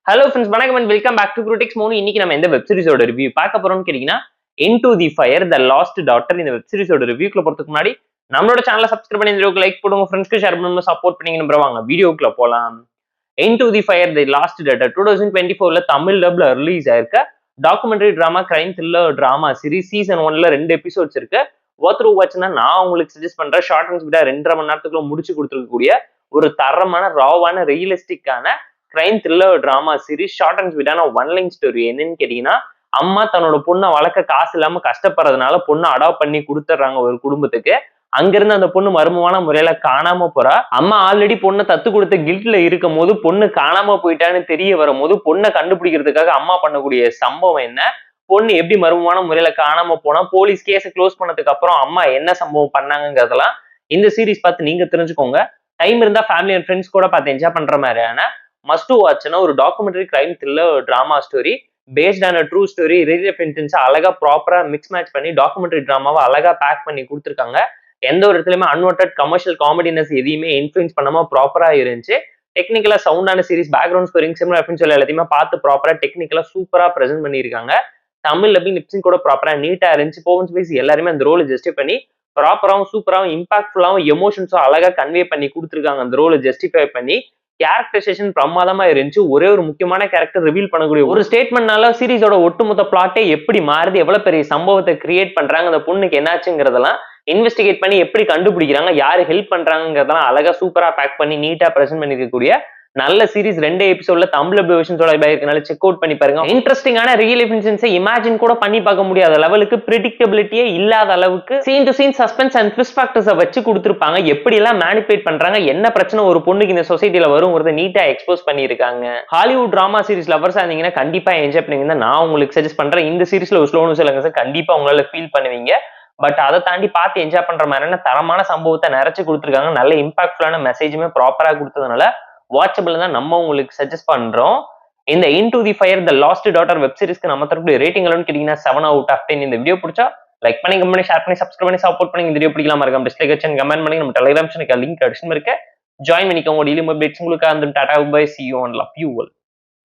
Hello friends, வணக்கம் and welcome back to குரூடெக்ஸ் மூணு. இன்னைக்கு நம்ம எந்த வெப் சீரிஸோட ரிவ்யூ பார்க்க போறோம்னு கேட்டீங்கன்னா, into the fire the lost daughter. இந்த வெப் சீரிஸோட ரிவ்யூக்குள்ள போறதுக்கு முன்னாடி நம்மளோட சேனலை சப்ஸ்கிரைப் பண்ணி இந்த வீடியோக்கு லைக் போடுங்க, ஃப்ரெண்ட்ஸ்க்கு ஷேர் பண்ணுங்க, சப்போர்ட் பண்ணீங்கன்னு ப்ரோ. வாங்க வீடியோக்குள்ள போலாம். Into the fire the lost daughter 2024ல தமிழ் டப்ல ரிலீஸ் ஆயிருக்க documentary drama crime thriller drama series. Season 1ல 2 எபிசோட்ஸ் இருக்கு. ஒர்த் வாட்ச்னா நான் உங்களுக்கு சஜஸ்ட் பண்றேன். ஷார்ட் அண்ட் ஸ்வீட்டா 2.5 மணி நேரத்துக்குள்ள முடிச்சு கொடுத்துருக்கக்கூடிய ஒரு தரமான ராவான ரியலிஸ்டிக்கான crime thriller drama series. Short and ஸ்வீட்டான ஒன் லைன் ஸ்டோரி. என்னன்னு கேட்டீங்கன்னா, அம்மா தன்னோட பொண்ணை வளர்க்க காசு இல்லாம கஷ்டப்படுறதுனால பொண்ணை அடாப்ட் பண்ணி கொடுத்துட்றாங்க ஒரு குடும்பத்துக்கு. அங்கிருந்து அந்த பொண்ணு மர்மமான முறையில காணாம போறா. அம்மா ஆல்ரெடி பொண்ணை தத்து கொடுத்த கில்ட்ல இருக்கும் போது பொண்ணு காணாம போயிட்டான்னு தெரிய வரும்போது பொண்ணை கண்டுபிடிக்கிறதுக்காக அம்மா பண்ணக்கூடிய சம்பவம் என்ன, பொண்ணு எப்படி மர்மமான முறையில காணாம போனா, போலீஸ் கேஸை க்ளோஸ் பண்ணதுக்கு அப்புறம் அம்மா என்ன சம்பவம் பண்ணாங்கிறதெல்லாம் இந்த சீரிஸ் பார்த்து நீங்க தெரிஞ்சுக்கோங்க. டைம் இருந்தா ஃபேமிலி அண்ட் ஃப்ரெண்ட்ஸ் கூட பார்த்து என்ஜாய் பண்ற மாதிரியான மஸ்ட் டு வாட்ச்னா ஒரு documentary crime thriller drama story based on true story. Real life incidents அழகா ப்ராப்பரா மிக்ஸ் மேட்ச் பண்ணி டாக்குமெண்ட்ரி டிராமாவை அழகா பேக் பண்ணி கொடுத்துருக்காங்க. எந்த ஒரு இடத்துலயுமே அன்வான்டட் கமர்ஷியல் காமெடினஸ் எதையுமே இன்ஃபுளுன்ஸ் பண்ணாம ப்ராப்பரா இருந்துச்சு. டெக்னிக்கலா சவுண்டான series, background scoring, similar effects எல்லாத்தையுமே பார்த்து ப்ராப்பரா டெக்னிக்கலா சூப்பரா பிரசென்ட் பண்ணியிருக்காங்க. தமிழ் அப்படி லிப்ஸிங் கூட ப்ராப்பரா நீட்டா இருந்துச்சு. பெர்ஃபார்மன்ஸ் வைஸ் எல்லாருமே அந்த ரோலை ஜஸ்டிஃபை பண்ணி ப்ராப்பராகவும் சூப்பராகவும் இம்பாக்ட்ஃபுல்லாகவும் எமோஷன்ஸும் அழகா கன்வே பண்ணி கொடுத்துருக்காங்க. அந்த ரோலை ஜஸ்டிஃபை பண்ணி கேரக்டரைசேஷன் பிரமாதமா இருந்துச்சு. ஒரே ஒரு முக்கியமான கேரக்டர் ரிவீல் பண்ணக்கூடிய ஒரு ஸ்டேட்மெண்ட்னால சீரிஸோட ஒட்டுமொத்த பிளாட்டே எப்படி மாறுது, எவ்வளவு பெரிய சம்பவத்தை கிரியேட் பண்றாங்க, அந்த பொண்ணுக்கு என்னாச்சுங்கிறதெல்லாம் இன்வெஸ்டிகேட் பண்ணி எப்படி கண்டுபிடிக்கிறாங்க, யாரு ஹெல்ப் பண்றாங்கிறதெல்லாம் அழகா சூப்பரா பேக் பண்ணி நீட்டா பிரசென்ட் பண்ணிருக்கக்கூடிய நல்ல சீரிஸ். 2 எபிசோட்ல தமிழ் வெர்ஷன்ஸோட இருக்கனால செக் அவுட் பண்ணி பாருங்க. இன்ட்ரெஸ்டிங்கான ரியல் லைஃப் இன்சிடென்ட்ஸை இமேஜின் கூட பண்ணி பார்க்க முடியாத லெவலுக்கு பிரெடிக்டபிலிட்டியே இல்லாத அளவுக்கு scene to scene suspense and twist ஃபேக்டர்ஸை வச்சு கொடுத்துருப்பாங்க. எப்படி எல்லாம் மேனிபுலேட் பண்றாங்க, என்ன பிரச்சனை ஒரு பொண்ணுக்கு இந்த சொசைட்டில வருங்கிறத நீட்டா எக்ஸ்போஸ் பண்ணியிருக்காங்க. ஹாலிவுட் டிராமா சீரிஸ் லவர்ஸா இருந்தீங்கன்னா கண்டிப்பா என்ஜாய் பண்ணுவீங்க. நான் உங்களுக்கு சஜஸ்ட் பண்றேன். இந்த சீரிஸ்ல ஒரு ஸ்லோ நியூஸ் கண்டிப்பா உங்களால ஃபீல் பண்ணுவீங்க. பட் அதை தாண்டி பார்த்து என்ஜாய் பண்ற மாதிரியான தரமான சம்பவத்தை நிறைச்சு கொடுத்துருக்காங்க. நல்ல இம்பாக்ட்ஃபுல்லான மெசேஜுமே ப்ராப்பரா கொடுத்ததுனால வாட்சபிள் தான் நம்ம உங்களுக்கு சஜஸ்ட் பண்றோம். இந்த into the fire the lost daughter web சீரிஸ்க்கு நம்ம தரக்கூடிய ரேட்டிங் எல்லாம் கேட்டீங்கன்னா 7 out of 10. இந்த வீடியோ பிடிச்சா லைக் பண்ணி, கமெண்ட் பண்ணி, ஷேர் பண்ணி, சப்ஸ்கிரைப் பண்ணி சப்போர்ட் பண்ணி. இந்த வீடியோ பிடிக்கலாம் இருக்காம டிஸ்லைக் வச்சு கமெண்ட் பண்ணி நம்ம டெலிகிராம் சேனலுக்கு லிங்க் அடிஷன் இருக்கு, ஜாயின் பண்ணிக்கோங்க. டெய்லி அப்டேட்ஸ் உங்களுக்கு அந்த tata bye, see you and love you all.